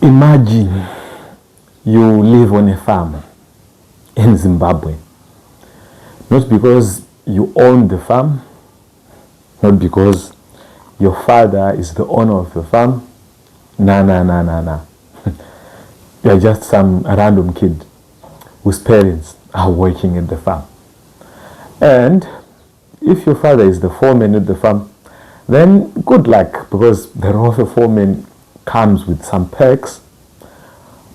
Imagine you live on a farm in Zimbabwe. Not because you own the farm, not because your father is the owner of the farm. Nah. You're just some random kid whose parents are working at the farm. And if your father is the foreman at the farm, then good luck, because the role of a foreman comes with some perks,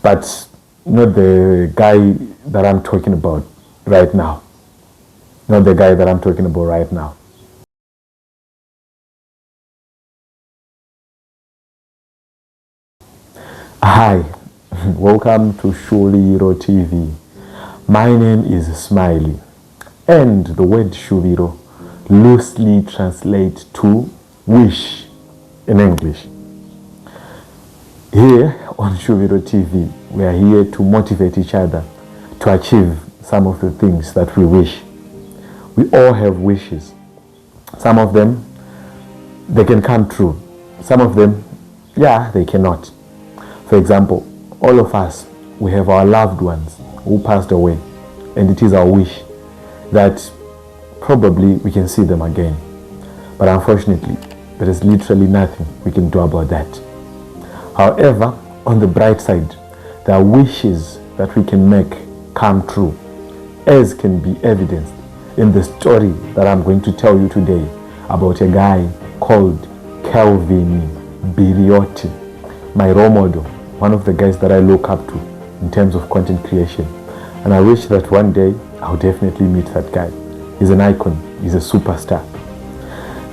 but not the guy that I'm talking about right now. Not the guy that I'm talking about right now. Hi, welcome to Shyro TV. My name is Smiley, and the word Shyro loosely translates to wish in English. Here on Shyro TV, we are here to motivate each other to achieve some of the things that we wish. We all have wishes. Some of them, they can come true. Some of them, they cannot. For example, all of us, we have our loved ones who passed away, and it is our wish that probably we can see them again. But unfortunately, there is literally nothing we can do about that. However, on the bright side, there are wishes that we can make come true, as can be evidenced in the story that I'm going to tell you today about a guy called Kelvin BIRIOTI, my role model, one of the guys that I look up to in terms of content creation. And I wish that one day I'll definitely meet that guy. He's an icon, he's a superstar.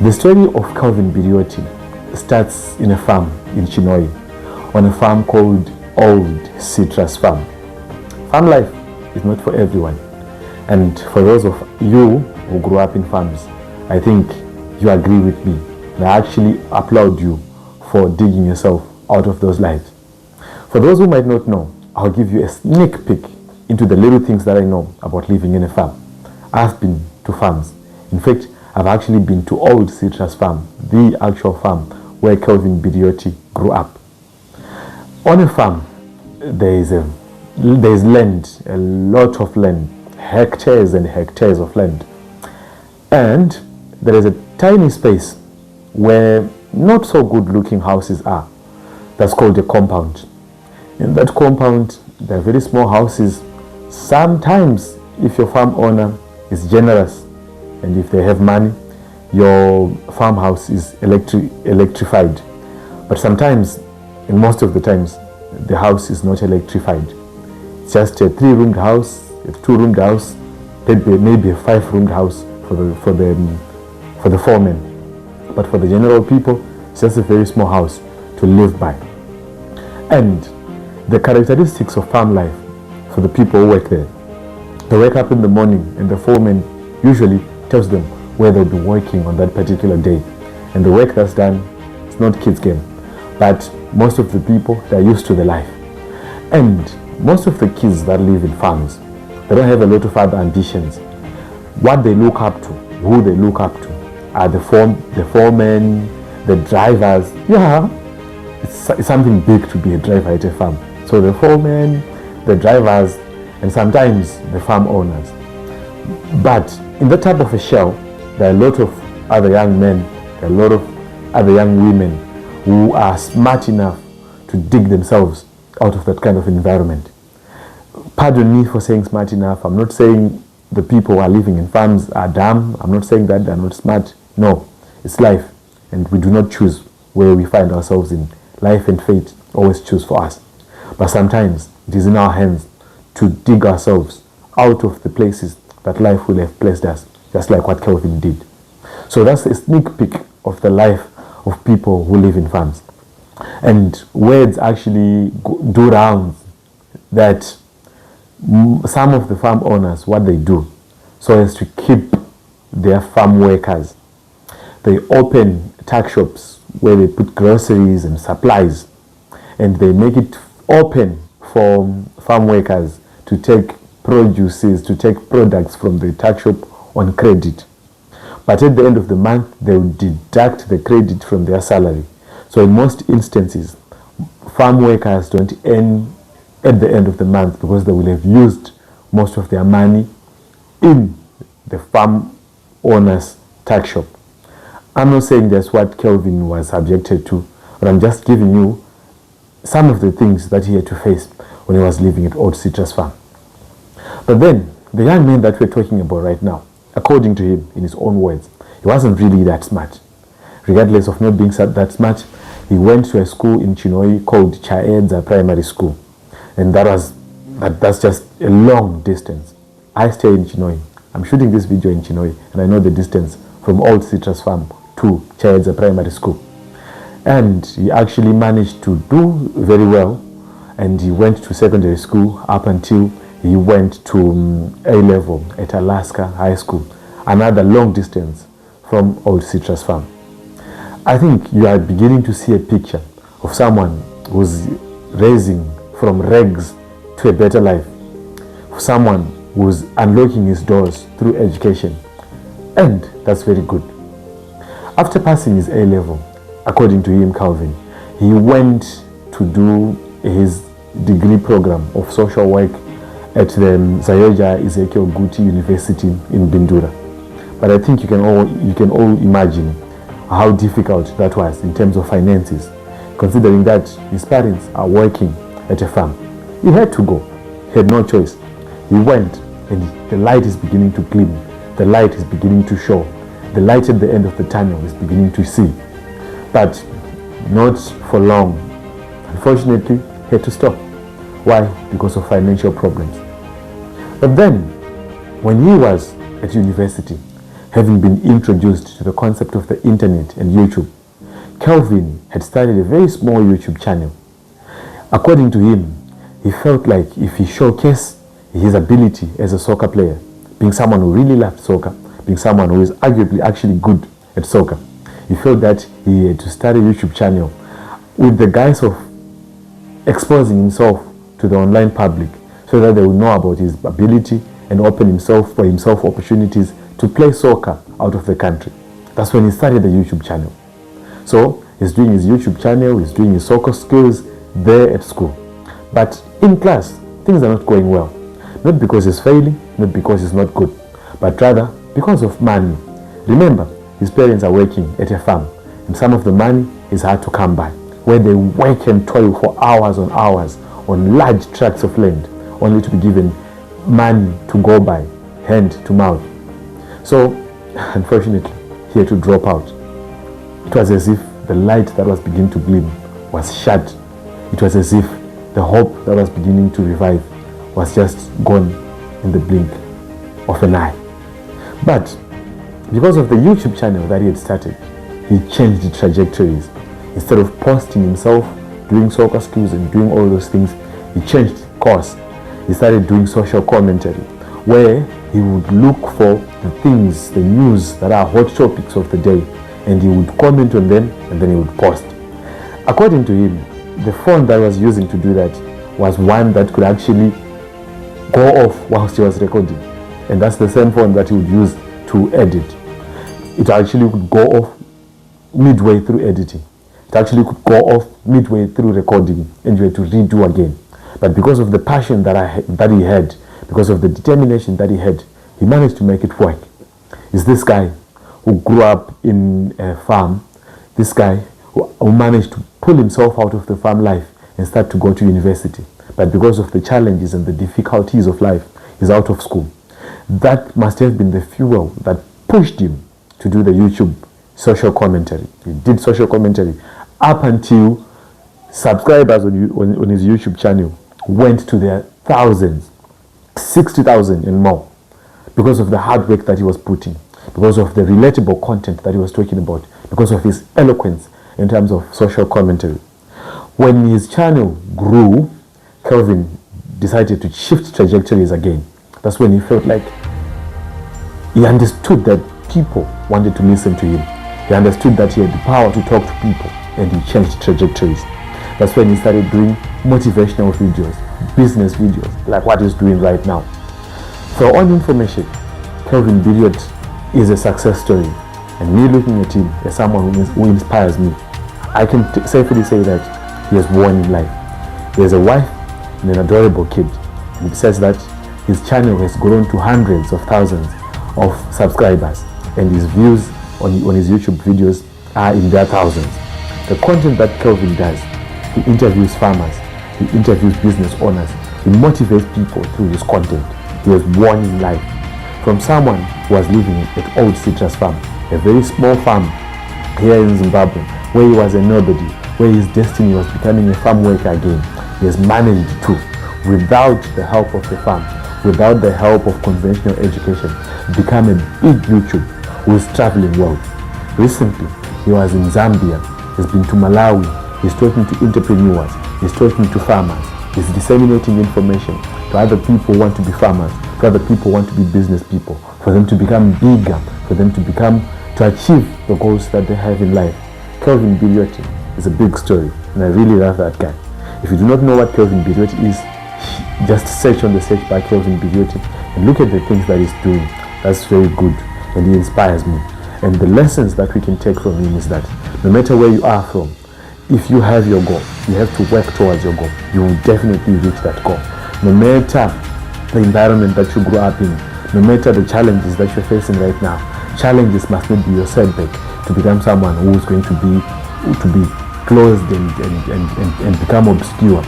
The story of Kelvin BIRIOTI starts in a farm in Chinoy, on a farm called Old Citrus Farm. Farm life is not for everyone. And for those of you who grew up in farms, I think you agree with me. I actually applaud you for digging yourself out of those lives. For those who might not know, I'll give you a sneak peek into the little things that I know about living in a farm. I've been to farms. In fact, I've actually been to Old Citrus Farm, the actual farm where Kelvin BIRIOTI grew up. On a farm, there is land, a lot of land, hectares and hectares of land. And there is a tiny space where not so good looking houses are. That's called a compound. In that compound, there are very small houses. Sometimes, if your farm owner is generous and if they have money, your farmhouse is electrified. But sometimes, and most of the times, the house is not electrified. It's just a 3-roomed house, a 2-roomed house, maybe a 5-roomed house for the foreman. But for the general people, it's just a very small house to live by. And the characteristics of farm life for the people who work there, they wake up in the morning and the foreman usually tells them where they'll be working on that particular day. And the work that's done, it's not kids' game. But most of the people, they're used to the life. And most of the kids that live in farms, they don't have a lot of other ambitions. What they look up to, who they look up to, are the foremen, the drivers. It's something big to be a driver at a farm. So the foremen, the drivers, and sometimes the farm owners. But in that type of a shell, there are a lot of other young men, there are a lot of other young women who are smart enough to dig themselves out of that kind of environment. Pardon me for saying smart enough. I'm not saying the people who are living in farms are dumb. I'm not saying that they're not smart. No, it's life. And we do not choose where we find ourselves in. Life and fate always choose for us. But sometimes it is in our hands to dig ourselves out of the places that life will have placed us, just like what Kelvin did. So that's a sneak peek of the life of people who live in farms. And words actually do rounds that some of the farm owners, what they do, so as to keep their farm workers, they open tuck shops where they put groceries and supplies, and they make it open for farm workers to take produces, to take products from the tuck shop on credit. But at the end of the month, they will deduct the credit from their salary. So in most instances, farm workers don't earn at the end of the month because they will have used most of their money in the farm owner's tax shop. I'm not saying that's what Kelvin was subjected to, but I'm just giving you some of the things that he had to face when he was living at Old Citrus Farm. But then, the young man that we're talking about right now, according to him, in his own words, he wasn't really that smart. Regardless of not being that smart, he went to a school in Chinhoyi called Chaedza Primary School. And that's just a long distance. I stay in Chinhoyi. I'm shooting this video in Chinhoyi, and I know the distance from Old Citrus Farm to Chaedza Primary School. And he actually managed to do very well, and he went to secondary school up until he went to A-level at Alaska High School, another long distance from Old Citrus Farm. I think you are beginning to see a picture of someone who's raising from rags to a better life, someone who's unlocking his doors through education, and that's very good. After passing his A-level, according to him, Kelvin, he went to do his degree program of social work at the Zayoja Ezekiel Guti University in Bindura. But I think you can all imagine how difficult that was in terms of finances, considering that his parents are working at a farm. He had to go. He had no choice. He went, and the light is beginning to gleam. The light is beginning to show. The light at the end of the tunnel is beginning to see. But not for long. Unfortunately, he had to stop. Why? Because of financial problems. But then, when he was at university, having been introduced to the concept of the internet and YouTube, Kelvin had started a very small YouTube channel. According to him, he felt like if he showcased his ability as a soccer player, being someone who really loved soccer, being someone who is arguably actually good at soccer, he felt that he had to start a YouTube channel with the guise of exposing himself to the online public so that they would know about his ability and open for himself opportunities to play soccer out of the country. That's when he started the YouTube channel. So he's doing his YouTube channel, he's doing his soccer skills there at school. But in class, things are not going well. Not because he's failing, not because he's not good, but rather because of money. Remember, his parents are working at a farm, and some of the money is hard to come by, where they work and toil for hours on hours on large tracts of land, only to be given money to go by, hand to mouth. So, unfortunately, he had to drop out. It was as if the light that was beginning to gleam was shut. It was as if the hope that was beginning to revive was just gone in the blink of an eye. But because of the YouTube channel that he had started, he changed the trajectories. Instead of posting himself, doing soccer skills and doing all those things, he changed course. He started doing social commentary, where he would look for the things, the news that are hot topics of the day, and he would comment on them, and then he would post. According to him, the phone that he was using to do that was one that could actually go off whilst he was recording, and that's the same phone that he would use to edit. It actually could go off midway through editing. It actually could go off midway through recording, and you had to redo again. But because of the passion that he had, because of the determination that he had, he managed to make it work. It's this guy who grew up in a farm, this guy who managed to pull himself out of the farm life and start to go to university. But because of the challenges and the difficulties of life, he's out of school. That must have been the fuel that pushed him to do the YouTube social commentary. He did social commentary up until subscribers on his YouTube channel went to their thousands, 60,000 and more, because of the hard work that he was putting, because of the relatable content that he was talking about, because of his eloquence in terms of social commentary. When his channel grew, Kelvin decided to shift trajectories again. That's when he felt like he understood that people wanted to listen to him. He understood that he had the power to talk to people, and he changed trajectories. That's when he started doing motivational videos, business videos, like what he's doing right now. For all information, Kelvin BIRIOTI is a success story, and me looking at him as someone who inspires me, I can safely say that he has won in life. He has a wife and an adorable kid. And he says that his channel has grown to hundreds of thousands of subscribers, and his views on his YouTube videos are in their thousands. The content that Kelvin does, he interviews farmers, he interviews business owners, he motivates people through his content. He has won in life. From someone who was living at Old Citrus Farm, a very small farm here in Zimbabwe, where he was a nobody, where his destiny was becoming a farm worker again, he has managed to, without the help of the farm, without the help of conventional education, become a big YouTube who is traveling world. Recently, he was in Zambia, he's been to Malawi, he's talking to entrepreneurs, he's talking to farmers, he's disseminating information to other people who want to be farmers, to other people who want to be business people, for them to become bigger, for them to achieve the goals that they have in life. Kelvin BIRIOTI is a big story, and I really love that guy. If you do not know what Kelvin BIRIOTI is, just search on the search bar Kelvin BIRIOTI and look at the things that he's doing. That's very good, and he inspires me. And the lessons that we can take from him is that no matter where you are from, if you have your goal, you have to work towards your goal. You will definitely reach that goal. No matter the environment that you grew up in, no matter the challenges that you're facing right now, challenges must not be your setback to become someone who is going to be closed and become obscure.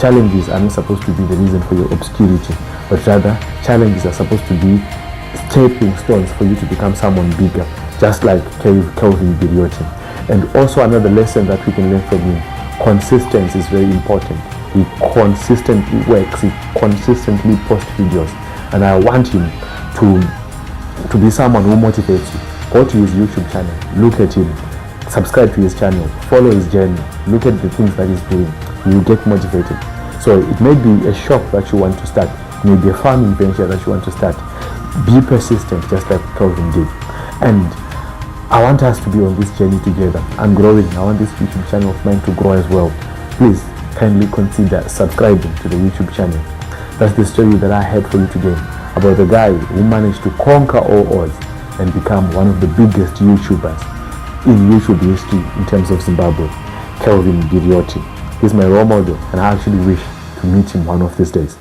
Challenges are not supposed to be the reason for your obscurity, but rather challenges are supposed to be stepping stones for you to become someone bigger, just like Kelvin BIRIOTI. And also another lesson that we can learn from him, consistency is very important. He consistently works, he consistently posts videos, and I want him to be someone who motivates you. Go to his YouTube channel, look at him, subscribe to his channel, follow his journey, look at the things that he's doing. You get motivated. So it may be a shop that you want to start, it may be a farming venture that you want to start. Be persistent, just like Kelvin did. And I want us to be on this journey together. I'm growing. I want this YouTube channel of mine to grow as well. Please kindly consider subscribing to the YouTube channel. That's the story that I had for you today about the guy who managed to conquer all odds and become one of the biggest YouTubers in YouTube history in terms of Zimbabwe, Kelvin BIRIOTI. He's my role model, and I actually wish to meet him one of these days.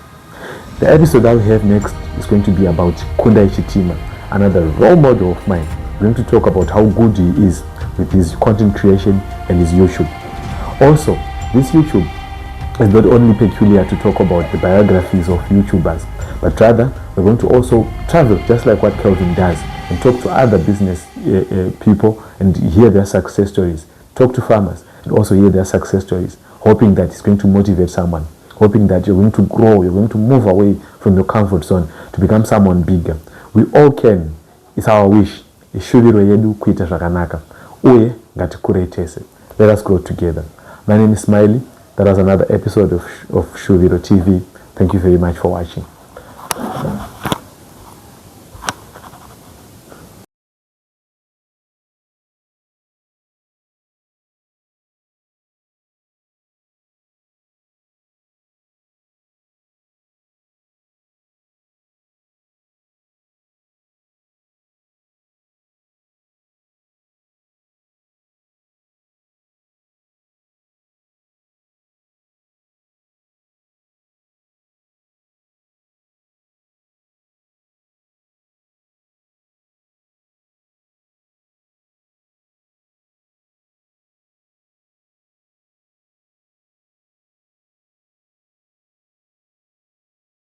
The episode that we have next is going to be about Kundai Chitima, another role model of mine. We're going to talk about how good he is with his content creation and his YouTube. Also, this YouTube is not only peculiar to talk about the biographies of YouTubers, but rather we're going to also travel just like what Kelvin does and talk to other business people and hear their success stories. Talk to farmers and also hear their success stories, hoping that it's going to motivate someone, hoping that you're going to grow, you're going to move away from your comfort zone to become someone bigger. We all can. It's our wish. Ishuviro yedu kuita zvakanaka. Uye ngatikuretese. Let us grow together. My name is Smiley. That was another episode of Shyro TV. Thank you very much for watching.